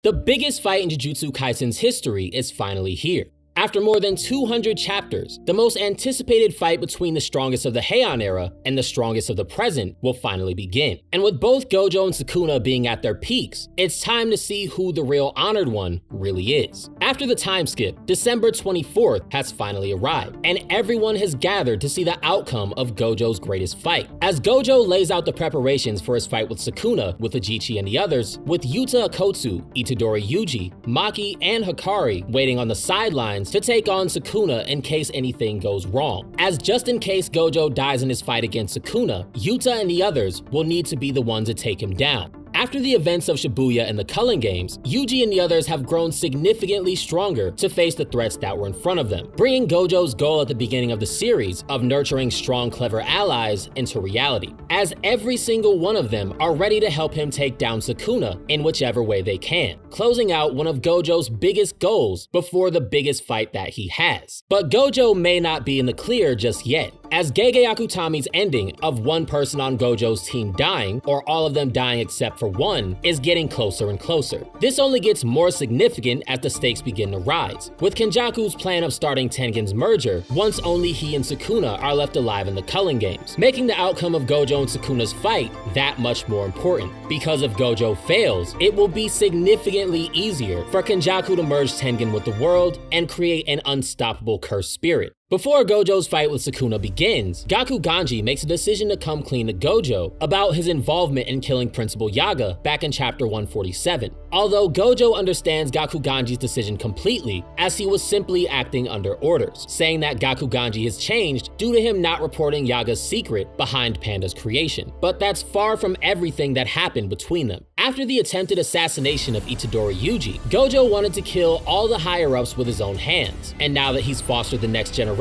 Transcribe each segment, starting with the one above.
The biggest fight in Jujutsu Kaisen's history is finally here. After more than 200 chapters, the most anticipated fight between the strongest of the Heian era and the strongest of the present will finally begin. And with both Gojo and Sukuna being at their peaks, it's time to see who the real honored one really is. After the time skip, December 24th has finally arrived, and everyone has gathered to see the outcome of Gojo's greatest fight. As Gojo lays out the preparations for his fight with Sakuna, with Ajichi and the others, with Yuta Akotsu, Itadori Yuji, Maki, and Hikari waiting on the sidelines to take on Sukuna in case anything goes wrong. As just in case Gojo dies in his fight against Sukuna, Yuta and the others will need to be the ones to take him down. After the events of Shibuya and the Culling Games, Yuji and the others have grown significantly stronger to face the threats that were in front of them, bringing Gojo's goal at the beginning of the series of nurturing strong, clever allies into reality, as every single one of them are ready to help him take down Sukuna in whichever way they can, closing out one of Gojo's biggest goals before the biggest fight that he has. But Gojo may not be in the clear just yet, as Gege Akutami's ending of one person on Gojo's team dying, or all of them dying except for one, is getting closer and closer. This only gets more significant as the stakes begin to rise, with Kenjaku's plan of starting Tengen's merger once only he and Sukuna are left alive in the Culling Games, making the outcome of Gojo and Sukuna's fight that much more important. Because if Gojo fails, it will be significantly easier for Kenjaku to merge Tengen with the world and create an unstoppable cursed spirit. Before Gojo's fight with Sukuna begins, Gakuganji makes a decision to come clean to Gojo about his involvement in killing Principal Yaga back in chapter 147. Although Gojo understands Gakuganji's decision completely, as he was simply acting under orders, saying that Gakuganji has changed due to him not reporting Yaga's secret behind Panda's creation. But that's far from everything that happened between them. After the attempted assassination of Itadori Yuji, Gojo wanted to kill all the higher-ups with his own hands, and now that he's fostered the next generation,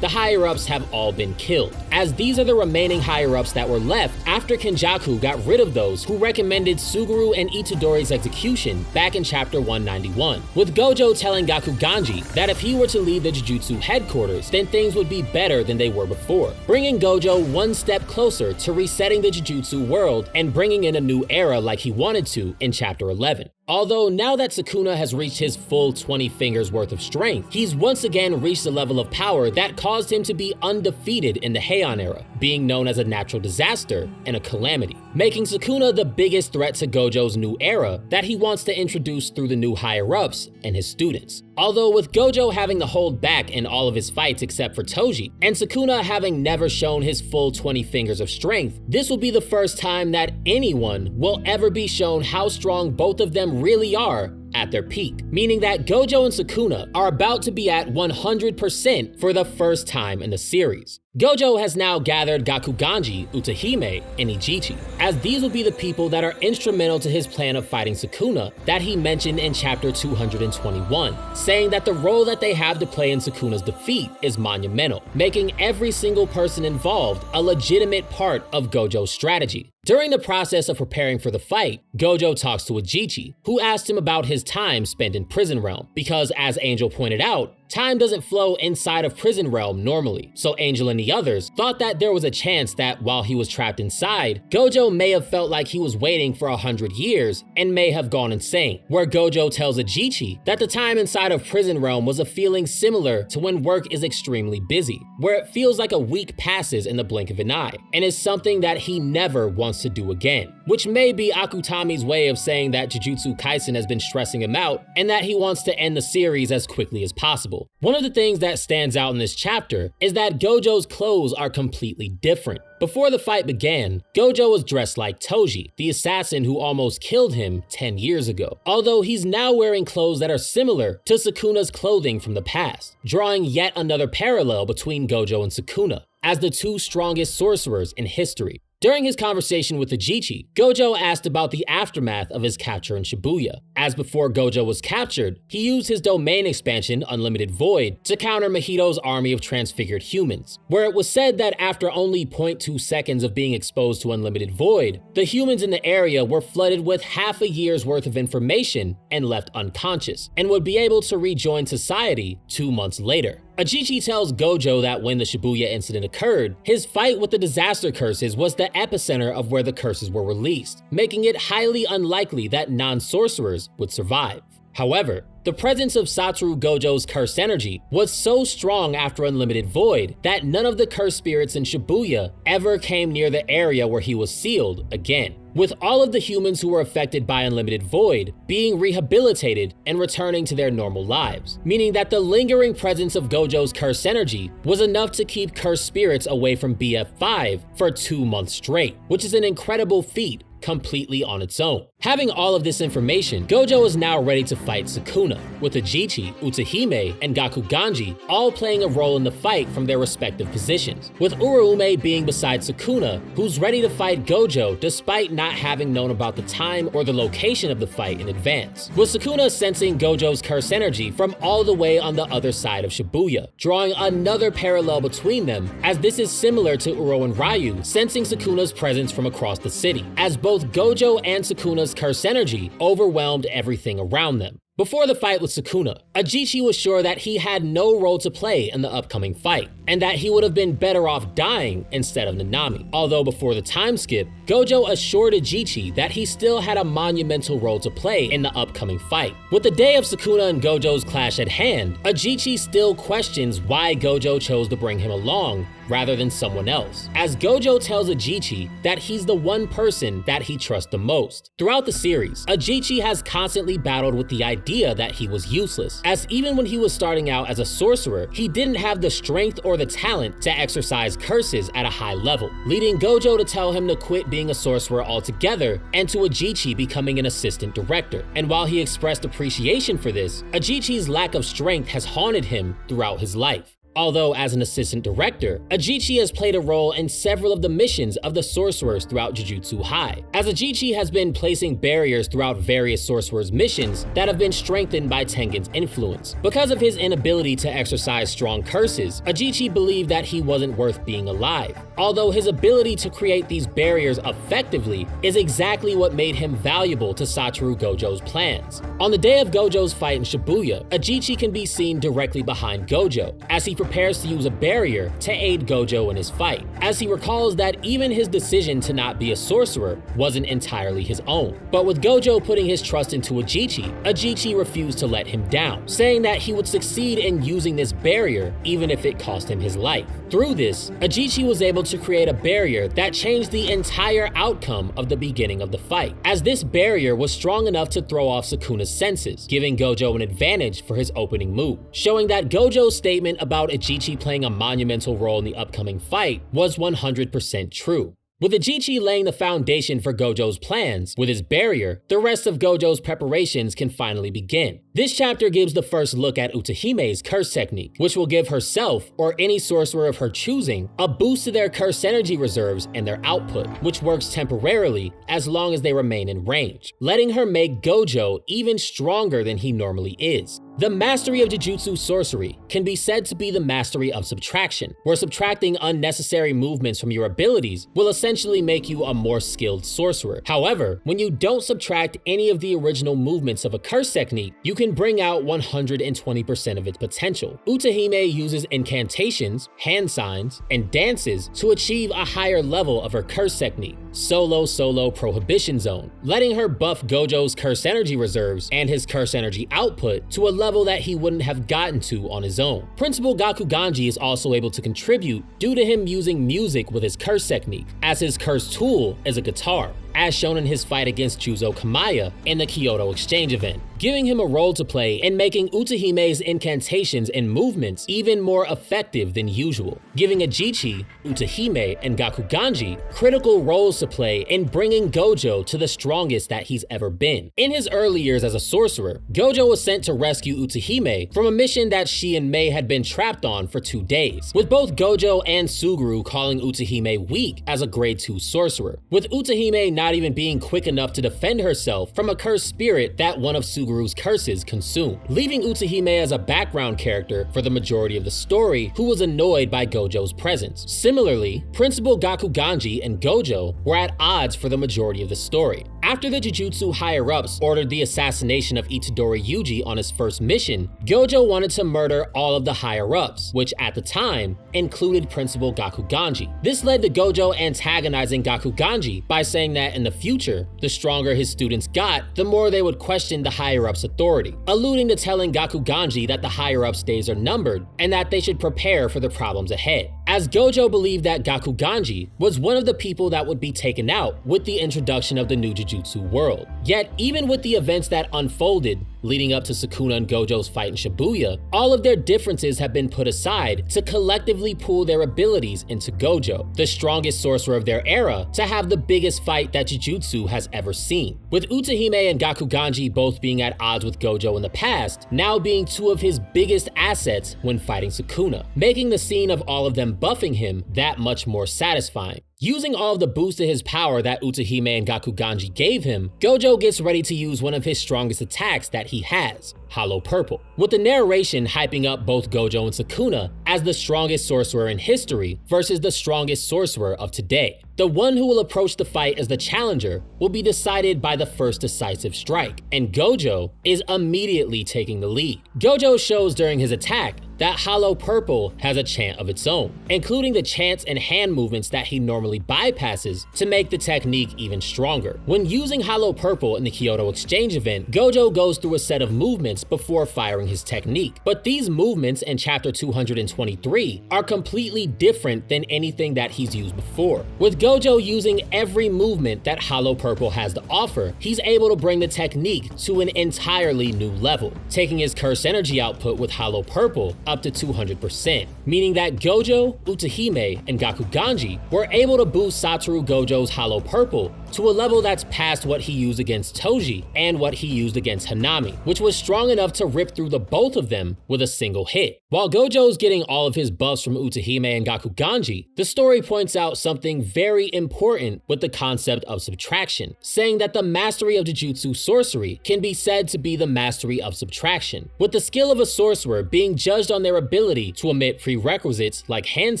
the higher-ups have all been killed, as these are the remaining higher-ups that were left after Kenjaku got rid of those who recommended Suguru and Itadori's execution back in chapter 191, with Gojo telling Gakuganji that if he were to leave the Jujutsu headquarters, then things would be better than they were before, bringing Gojo one step closer to resetting the Jujutsu world and bringing in a new era like he wanted to in chapter 11. Although now that Sukuna has reached his full 20 fingers worth of strength, he's once again reached a level of power that caused him to be undefeated in the Heian era, being known as a natural disaster and a calamity, making Sukuna the biggest threat to Gojo's new era that he wants to introduce through the new higher-ups and his students. Although with Gojo having to hold back in all of his fights except for Toji, and Sukuna having never shown his full 20 fingers of strength, this will be the first time that anyone will ever be shown how strong both of them really are at their peak, meaning that Gojo and Sukuna are about to be at 100% for the first time in the series. Gojo has now gathered Gakuganji, Utahime, and Ajichi, as these will be the people that are instrumental to his plan of fighting Sukuna that he mentioned in chapter 221, saying that the role that they have to play in Sukuna's defeat is monumental, making every single person involved a legitimate part of Gojo's strategy. During the process of preparing for the fight, Gojo talks to Ajichi, who asked him about his time spent in Prison Realm, because as Angel pointed out, time doesn't flow inside of Prison Realm normally, so Angel and the others thought that there was a chance that while he was trapped inside, Gojo may have felt like he was waiting for 100 years and may have gone insane, where Gojo tells Ajichi that the time inside of Prison Realm was a feeling similar to when work is extremely busy, where it feels like a week passes in the blink of an eye, and is something that he never wants to do again, which may be Akutami's way of saying that Jujutsu Kaisen has been stressing him out and that he wants to end the series as quickly as possible. One of the things that stands out in this chapter is that Gojo's clothes are completely different. Before the fight began, Gojo was dressed like Toji, the assassin who almost killed him 10 years ago, although he's now wearing clothes that are similar to Sukuna's clothing from the past, drawing yet another parallel between Gojo and Sukuna, as the two strongest sorcerers in history. During his conversation with Ajichi, Gojo asked about the aftermath of his capture in Shibuya. As before Gojo was captured, he used his domain expansion, Unlimited Void, to counter Mahito's army of transfigured humans, where it was said that after only 0.2 seconds of being exposed to Unlimited Void, the humans in the area were flooded with half a year's worth of information and left unconscious, and would be able to rejoin society 2 months later. Ajichi tells Gojo that when the Shibuya Incident occurred, his fight with the disaster curses was the epicenter of where the curses were released, making it highly unlikely that non-sorcerers would survive. However, the presence of Satoru Gojo's cursed energy was so strong after Unlimited Void that none of the cursed spirits in Shibuya ever came near the area where he was sealed again, with all of the humans who were affected by Unlimited Void being rehabilitated and returning to their normal lives, meaning that the lingering presence of Gojo's cursed energy was enough to keep cursed spirits away from BF5 for 2 months straight, which is an incredible feat completely on its own. Having all of this information, Gojo is now ready to fight Sukuna, with Ajichi, Utahime, and Gakuganji all playing a role in the fight from their respective positions, with Uraume being beside Sukuna, who's ready to fight Gojo despite not having known about the time or the location of the fight in advance, with Sukuna sensing Gojo's cursed energy from all the way on the other side of Shibuya, drawing another parallel between them, as this is similar to Uro and Ryu sensing Sukuna's presence from across the city, as both Gojo and Sukuna's cursed energy overwhelmed everything around them. Before the fight with Sukuna, Ajichi was sure that he had no role to play in the upcoming fight, and that he would have been better off dying instead of Nanami. Although before the time skip, Gojo assured Ajichi that he still had a monumental role to play in the upcoming fight. With the day of Sukuna and Gojo's clash at hand, Ajichi still questions why Gojo chose to bring him along rather than someone else, as Gojo tells Ajichi that he's the one person that he trusts the most. Throughout the series, Ajichi has constantly battled with the idea that he was useless, as even when he was starting out as a sorcerer, he didn't have the strength or the talent to exercise curses at a high level, leading Gojo to tell him to quit being a sorcerer altogether and to Ajichi becoming an assistant director. And while he expressed appreciation for this, Ajichi's lack of strength has haunted him throughout his life. Although as an assistant director, Ajichi has played a role in several of the missions of the sorcerers throughout Jujutsu High, as Ajichi has been placing barriers throughout various sorcerers' missions that have been strengthened by Tengen's influence. Because of his inability to exercise strong curses, Ajichi believed that he wasn't worth being alive, although his ability to create these barriers effectively is exactly what made him valuable to Satoru Gojo's plans. On the day of Gojo's fight in Shibuya, Ajichi can be seen directly behind Gojo, as he prepares to use a barrier to aid Gojo in his fight, as he recalls that even his decision to not be a sorcerer wasn't entirely his own. But with Gojo putting his trust into Ajichi, Ajichi refused to let him down, saying that he would succeed in using this barrier even if it cost him his life. Through this, Ajichi was able to create a barrier that changed the entire outcome of the beginning of the fight, as this barrier was strong enough to throw off Sukuna's senses, giving Gojo an advantage for his opening move, showing that Gojo's statement about Ajichi playing a monumental role in the upcoming fight was 100% true. With Ajichi laying the foundation for Gojo's plans, with his barrier, the rest of Gojo's preparations can finally begin. This chapter gives the first look at Utahime's curse technique, which will give herself, or any sorcerer of her choosing, a boost to their curse energy reserves and their output, which works temporarily as long as they remain in range, letting her make Gojo even stronger than he normally is. The Mastery of Jujutsu Sorcery can be said to be the Mastery of Subtraction, where subtracting unnecessary movements from your abilities will essentially make you a more skilled sorcerer. However, when you don't subtract any of the original movements of a curse technique, you can bring out 120% of its potential. Utahime uses incantations, hand signs, and dances to achieve a higher level of her curse technique, Solo Prohibition Zone, letting her buff Gojo's curse energy reserves and his curse energy output to a level that he wouldn't have gotten to on his own. Principal Gakuganji is also able to contribute due to him using music with his curse technique, as his curse tool is a guitar, as shown in his fight against Juzo Kamaya in the Kyoto Exchange event, giving him a role to play in making Utahime's incantations and movements even more effective than usual, giving Ajichi, Utahime, and Gakuganji critical roles to play in bringing Gojo to the strongest that he's ever been. In his early years as a sorcerer, Gojo was sent to rescue Utahime from a mission that she and Mei had been trapped on for 2 days, with both Gojo and Suguru calling Utahime weak as a grade 2 sorcerer, with Utahime not even being quick enough to defend herself from a cursed spirit that one of Suguru's curses consumed, leaving Utahime as a background character for the majority of the story who was annoyed by Gojo's presence. Similarly, Principal Gakuganji and Gojo were at odds for the majority of the story. After the Jujutsu higher-ups ordered the assassination of Itadori Yuji on his first mission, Gojo wanted to murder all of the higher-ups, which at the time included Principal Gakuganji. This led to Gojo antagonizing Gakuganji by saying that in the future, the stronger his students got, the more they would question the higher-ups' authority, alluding to telling Gakuganji that the higher-ups' days are numbered and that they should prepare for the problems ahead. As Gojo believed that Gakuganji was one of the people that would be taken out with the introduction of the new Jujutsu world. Yet, even with the events that unfolded leading up to Sukuna and Gojo's fight in Shibuya, all of their differences have been put aside to collectively pool their abilities into Gojo, the strongest sorcerer of their era, to have the biggest fight that Jujutsu has ever seen. With Utahime and Gakuganji both being at odds with Gojo in the past, now being two of his biggest assets when fighting Sukuna, making the scene of all of them buffing him that much more satisfying. Using all of the boost to his power that Utahime and Gakuganji gave him, Gojo gets ready to use one of his strongest attacks that he has, Hollow Purple, with the narration hyping up both Gojo and Sukuna as the strongest sorcerer in history versus the strongest sorcerer of today. The one who will approach the fight as the challenger will be decided by the first decisive strike, and Gojo is immediately taking the lead. Gojo shows during his attack that Hollow Purple has a chant of its own, including the chants and hand movements that he normally bypasses to make the technique even stronger. When using Hollow Purple in the Kyoto Exchange event, Gojo goes through a set of movements before firing his technique, but these movements in chapter 223 are completely different than anything that he's used before. With Gojo using every movement that Hollow Purple has to offer, he's able to bring the technique to an entirely new level, taking his curse energy output with Hollow Purple up to 200%, meaning that Gojo, Utahime, and Gakuganji were able to boost Satoru Gojo's Hollow Purple to a level that's past what he used against Toji and what he used against Hanami, which was strong enough to rip through the both of them with a single hit. While Gojo's getting all of his buffs from Utahime and Gakuganji, the story points out something very important with the concept of subtraction, saying that the mastery of Jujutsu sorcery can be said to be the mastery of subtraction, with the skill of a sorcerer being judged on their ability to omit prerequisites like hand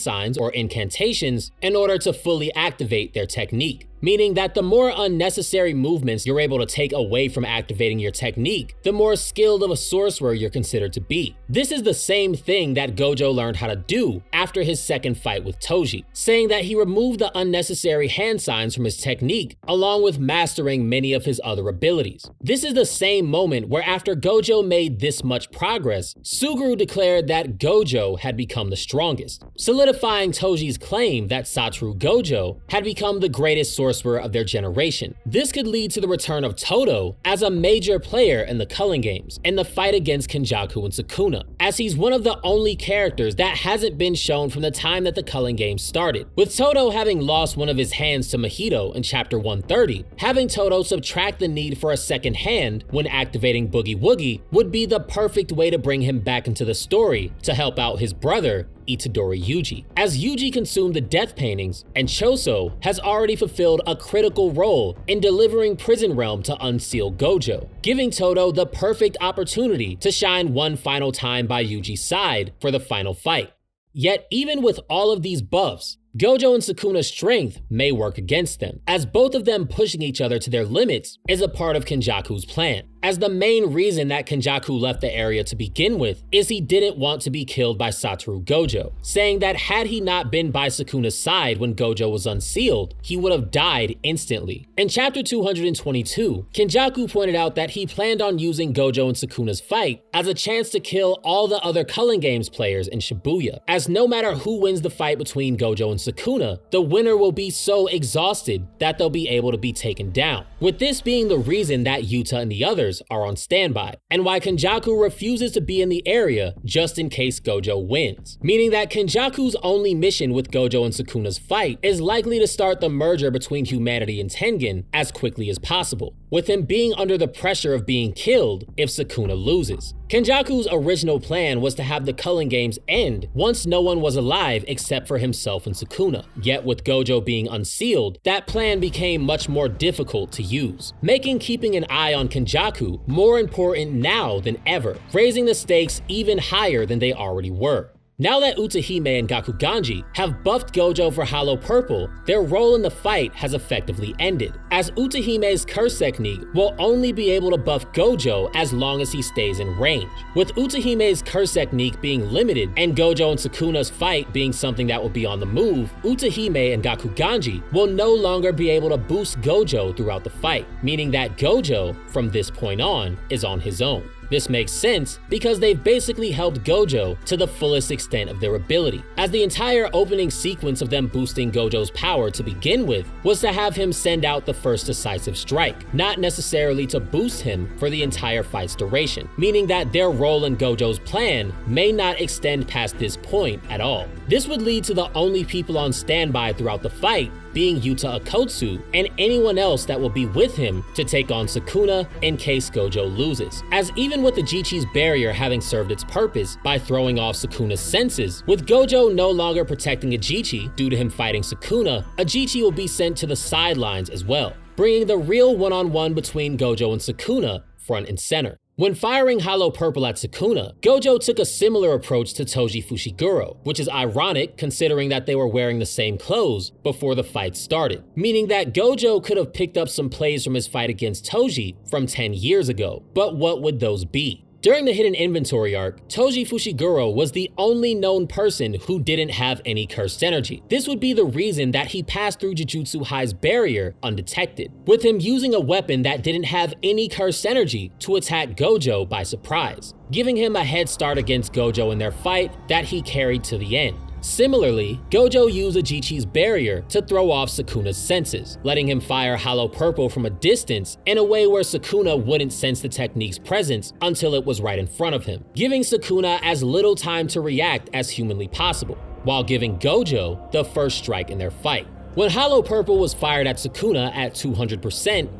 signs or incantations in order to fully activate their technique. Meaning that the more unnecessary movements you're able to take away from activating your technique, the more skilled of a sorcerer you're considered to be. This is the same thing that Gojo learned how to do after his second fight with Toji, saying that he removed the unnecessary hand signs from his technique along with mastering many of his other abilities. This is the same moment where after Gojo made this much progress, Suguru declared that Gojo had become the strongest, solidifying Toji's claim that Satoru Gojo had become the greatest sorcerer of their generation. This could lead to the return of Todo as a major player in the Culling Games and the fight against Kenjaku and Sukuna, as he's one of the only characters that hasn't been shown from the time that the Culling Games started. With Todo having lost one of his hands to Mahito in chapter 130, having Todo subtract the need for a second hand when activating Boogie Woogie would be the perfect way to bring him back into the story to help out his brother, Itadori Yuji, as Yuji consumed the death paintings, and Choso has already fulfilled a critical role in delivering Prison Realm to unseal Gojo, giving Todo the perfect opportunity to shine one final time by Yuji's side for the final fight. Yet even with all of these buffs, Gojo and Sukuna's strength may work against them, as both of them pushing each other to their limits is a part of Kenjaku's plan. As the main reason that Kenjaku left the area to begin with is he didn't want to be killed by Satoru Gojo, saying that had he not been by Sukuna's side when Gojo was unsealed, he would have died instantly. In chapter 222, Kenjaku pointed out that he planned on using Gojo and Sukuna's fight as a chance to kill all the other Culling Games players in Shibuya, as no matter who wins the fight between Gojo and Sukuna, the winner will be so exhausted that they'll be able to be taken down, with this being the reason that Yuta and the others are on standby, and why Kenjaku refuses to be in the area just in case Gojo wins, meaning that Kenjaku's only mission with Gojo and Sukuna's fight is likely to start the merger between humanity and Tengen as quickly as possible, with him being under the pressure of being killed if Sukuna loses. Kenjaku's original plan was to have the culling games end once no one was alive except for himself and Sukuna. Yet with Gojo being unsealed, that plan became much more difficult to use, making keeping an eye on Kenjaku more important now than ever, raising the stakes even higher than they already were. Now that Utahime and Gakuganji have buffed Gojo for Hollow Purple, their role in the fight has effectively ended, as Utahime's curse technique will only be able to buff Gojo as long as he stays in range. With Utahime's curse technique being limited and Gojo and Sukuna's fight being something that will be on the move, Utahime and Gakuganji will no longer be able to boost Gojo throughout the fight, meaning that Gojo, from this point on, is on his own. This makes sense because they've basically helped Gojo to the fullest extent of their ability, as the entire opening sequence of them boosting Gojo's power to begin with was to have him send out the first decisive strike, not necessarily to boost him for the entire fight's duration, meaning that their role in Gojo's plan may not extend past this point at all. This would lead to the only people on standby throughout the fight being Yuta Okkotsu and anyone else that will be with him to take on Sukuna in case Gojo loses. As even with Ajichi's barrier having served its purpose by throwing off Sukuna's senses, with Gojo no longer protecting Ajichi due to him fighting Sukuna, Ajichi will be sent to the sidelines as well, bringing the real one-on-one between Gojo and Sukuna front and center. When firing Hollow Purple at Sukuna, Gojo took a similar approach to Toji Fushiguro, which is ironic considering that they were wearing the same clothes before the fight started, meaning that Gojo could have picked up some plays from his fight against Toji from 10 years ago, but what would those be? During the Hidden Inventory arc, Toji Fushiguro was the only known person who didn't have any cursed energy. This would be the reason that he passed through Jujutsu High's barrier undetected, with him using a weapon that didn't have any cursed energy to attack Gojo by surprise, giving him a head start against Gojo in their fight that he carried to the end. Similarly, Gojo used Ajichi's barrier to throw off Sukuna's senses, letting him fire Hollow Purple from a distance in a way where Sukuna wouldn't sense the technique's presence until it was right in front of him, giving Sukuna as little time to react as humanly possible, while giving Gojo the first strike in their fight. When Hollow Purple was fired at Sukuna at 200%,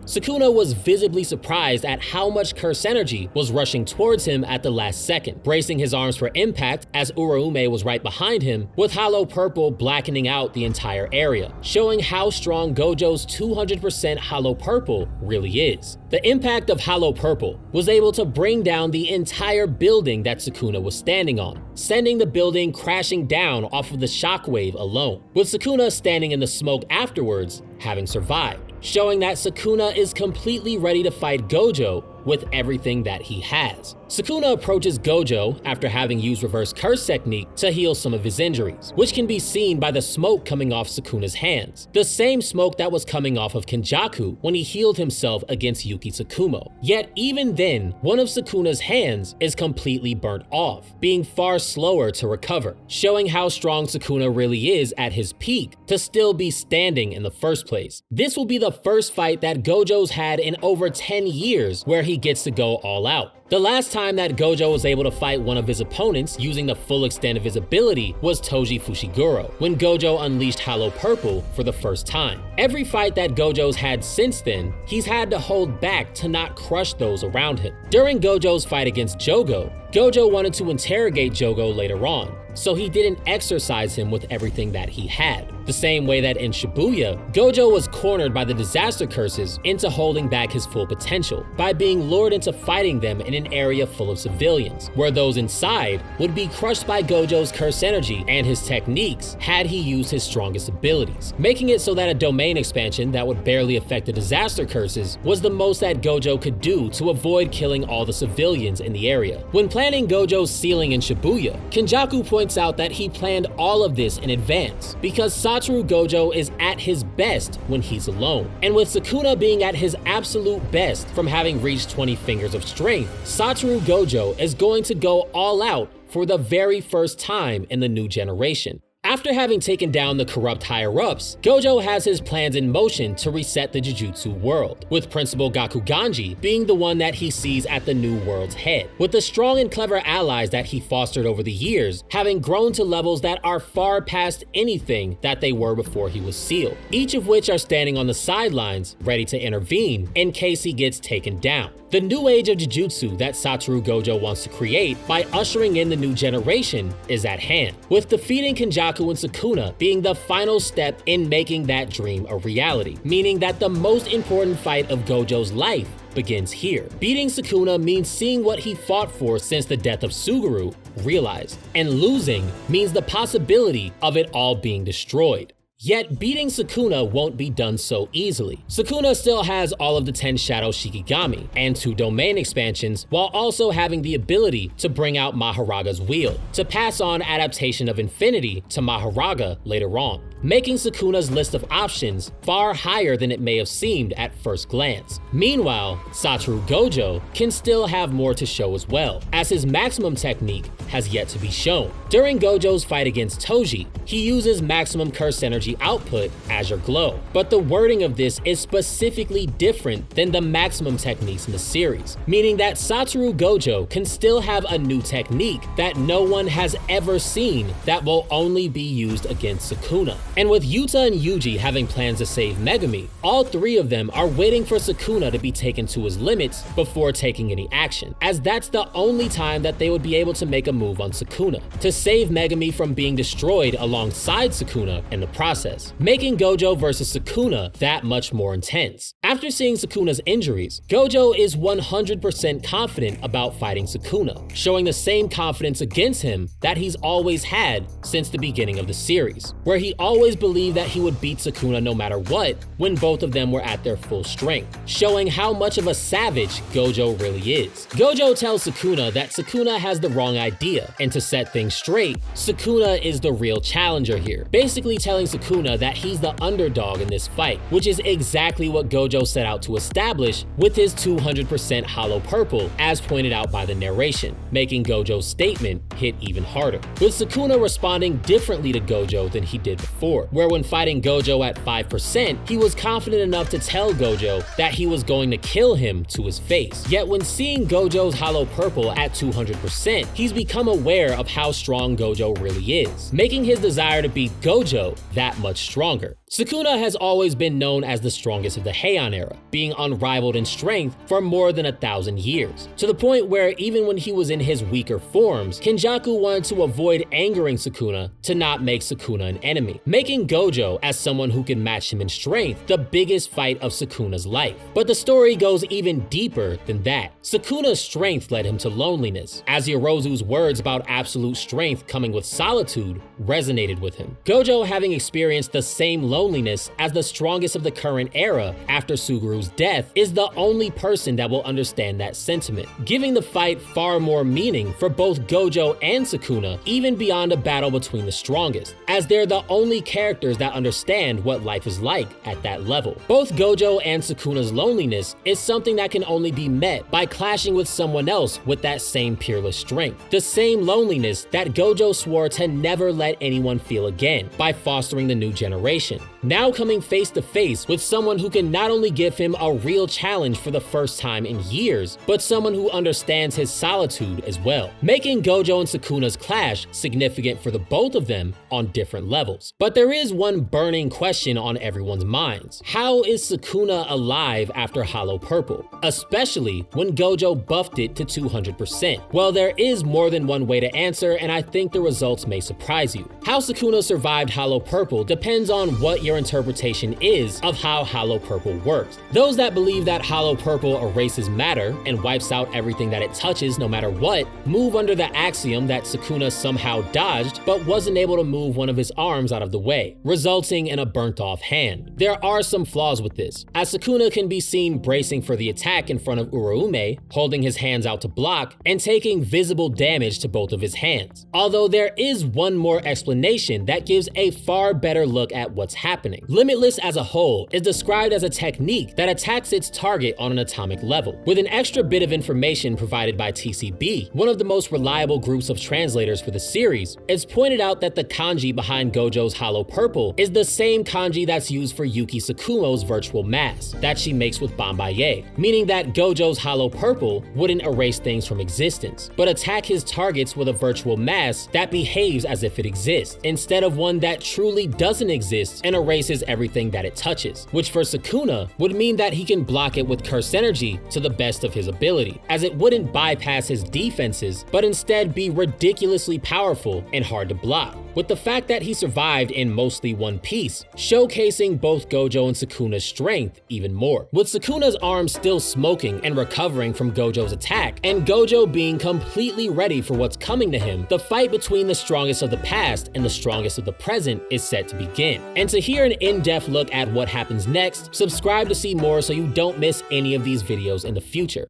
Sukuna was visibly surprised at how much curse energy was rushing towards him at the last second, bracing his arms for impact as Uraume was right behind him, with Hollow Purple blackening out the entire area, showing how strong Gojo's 200% Hollow Purple really is. The impact of Hollow Purple was able to bring down the entire building that Sukuna was standing on, sending the building crashing down off of the shockwave alone, with Sukuna standing in the smoke afterwards, having survived, showing that Sukuna is completely ready to fight Gojo with everything that he has. Sukuna approaches Gojo after having used reverse curse technique to heal some of his injuries, which can be seen by the smoke coming off Sukuna's hands, the same smoke that was coming off of Kenjaku when he healed himself against Yuki Tsukumo. Yet even then, one of Sukuna's hands is completely burnt off, being far slower to recover, showing how strong Sukuna really is at his peak to still be standing in the first place. This will be the first fight that Gojo's had in over 10 years where he gets to go all out. The last time that Gojo was able to fight one of his opponents using the full extent of his ability was Toji Fushiguro, when Gojo unleashed Hollow Purple for the first time. Every fight that Gojo's had since then, he's had to hold back to not crush those around him. During Gojo's fight against Jogo, Gojo wanted to interrogate Jogo later on, so he didn't exercise him with everything that he had. The same way that in Shibuya, Gojo was cornered by the disaster curses into holding back his full potential by being lured into fighting them in an area full of civilians, where those inside would be crushed by Gojo's curse energy and his techniques had he used his strongest abilities, making it so that a domain expansion that would barely affect the disaster curses was the most that Gojo could do to avoid killing all the civilians in the area. When planning Gojo's sealing in Shibuya, Kenjaku points out that he planned all of this in advance because Satoru Gojo is at his best when he's alone, and with Sukuna being at his absolute best from having reached 20 fingers of strength, Satoru Gojo is going to go all out for the very first time in the new generation. After having taken down the corrupt higher-ups, Gojo has his plans in motion to reset the Jujutsu world, with Principal Gakuganji being the one that he sees at the new world's head, with the strong and clever allies that he fostered over the years having grown to levels that are far past anything that they were before he was sealed, each of which are standing on the sidelines ready to intervene in case he gets taken down. The new age of Jujutsu that Satoru Gojo wants to create by ushering in the new generation is at hand, with defeating Kenjaku and Sukuna being the final step in making that dream a reality, meaning that the most important fight of Gojo's life begins here. Beating Sukuna means seeing what he fought for since the death of Suguru realized, and losing means the possibility of it all being destroyed. Yet beating Sukuna won't be done so easily. Sukuna still has all of the 10 Shadow Shikigami and 2 domain expansions, while also having the ability to bring out Maharaga's wheel, to pass on adaptation of Infinity to Maharaga later on, making Sukuna's list of options far higher than it may have seemed at first glance. Meanwhile, Satoru Gojo can still have more to show as well, as his maximum technique has yet to be shown. During Gojo's fight against Toji, he uses maximum curse energy output, Azure Glow, but the wording of this is specifically different than the maximum techniques in the series, meaning that Satoru Gojo can still have a new technique that no one has ever seen that will only be used against Sukuna. And with Yuta and Yuji having plans to save Megumi, all 3 of them are waiting for Sukuna to be taken to his limits before taking any action, as that's the only time that they would be able to make a move on Sukuna, to save Megumi from being destroyed alongside Sukuna in the process, making Gojo versus Sukuna that much more intense. After seeing Sukuna's injuries, Gojo is 100% confident about fighting Sukuna, showing the same confidence against him that he's always had since the beginning of the series, where he always believed that he would beat Sukuna no matter what when both of them were at their full strength, showing how much of a savage Gojo really is. Gojo tells Sukuna that Sukuna has the wrong idea, and to set things straight, Sukuna is the real challenger here, basically telling Sukuna that he's the underdog in this fight, which is exactly what Gojo set out to establish with his 200% hollow purple, as pointed out by the narration, making Gojo's statement hit even harder, with Sukuna responding differently to Gojo than he did before, where when fighting Gojo at 5%, he was confident enough to tell Gojo that he was going to kill him to his face. Yet when seeing Gojo's hollow purple at 200%, he's become aware of how strong Gojo really is, making his desire to beat Gojo that much stronger. Sukuna has always been known as the strongest of the Heian era, being unrivaled in strength for more than 1,000 years, to the point where even when he was in his weaker forms, Kenjaku wanted to avoid angering Sukuna to not make Sukuna an enemy, making Gojo, as someone who can match him in strength, the biggest fight of Sukuna's life. But the story goes even deeper than that. Sukuna's strength led him to loneliness, as Yorozu's words about absolute strength coming with solitude resonated with him. Gojo, having experienced the same loneliness as the strongest of the current era after Suguru's death, is the only person that will understand that sentiment, giving the fight far more meaning for both Gojo and Sukuna, even beyond a battle between the strongest, as they're the only characters that understand what life is like at that level. Both Gojo and Sukuna's loneliness is something that can only be met by clashing with someone else with that same peerless strength, the same loneliness that Gojo swore to never let anyone feel again by fostering the new generation. Now coming face to face with someone who can not only give him a real challenge for the first time in years, but someone who understands his solitude as well, making Gojo and Sukuna's clash significant for the both of them on different levels. But there is one burning question on everyone's minds. How is Sukuna alive after Hollow Purple, especially when Gojo buffed it to 200%? Well, there is more than one way to answer, and I think the results may surprise you. How Sukuna survived Hollow Purple depends on what your interpretation is of how Hollow Purple works. Those that believe that Hollow Purple erases matter and wipes out everything that it touches no matter what, move under the axiom that Sukuna somehow dodged but wasn't able to move one of his arms out of the way, resulting in a burnt off hand. There are some flaws with this, as Sukuna can be seen bracing for the attack in front of Uraume, holding his hands out to block, and taking visible damage to both of his hands. Although there is one more explanation that gives a far better look at what's happening. Limitless as a whole is described as a technique that attacks its target on an atomic level. With an extra bit of information provided by TCB, one of the most reliable groups of translators for the series, it's pointed out that the kanji behind Gojo's Hollow Purple is the same kanji that's used for Yuki Tsukumo's virtual mask that she makes with Bambaye, meaning that Gojo's Hollow Purple wouldn't erase things from existence, but attack his targets with a virtual mask that behaves as if it exists, instead of one that truly doesn't exist and erases everything that it touches, which for Sukuna would mean that he can block it with curse energy to the best of his ability, as it wouldn't bypass his defenses, but instead be ridiculously powerful and hard to block, with the fact that he survived in mostly one piece, showcasing both Gojo and Sukuna's strength even more. With Sukuna's arm still smoking and recovering from Gojo's attack, and Gojo being completely ready for what's coming to him, the fight between the strongest of the past and the strongest of the present is set to begin. And to hear an in-depth look at what happens next, subscribe to see more so you don't miss any of these videos in the future.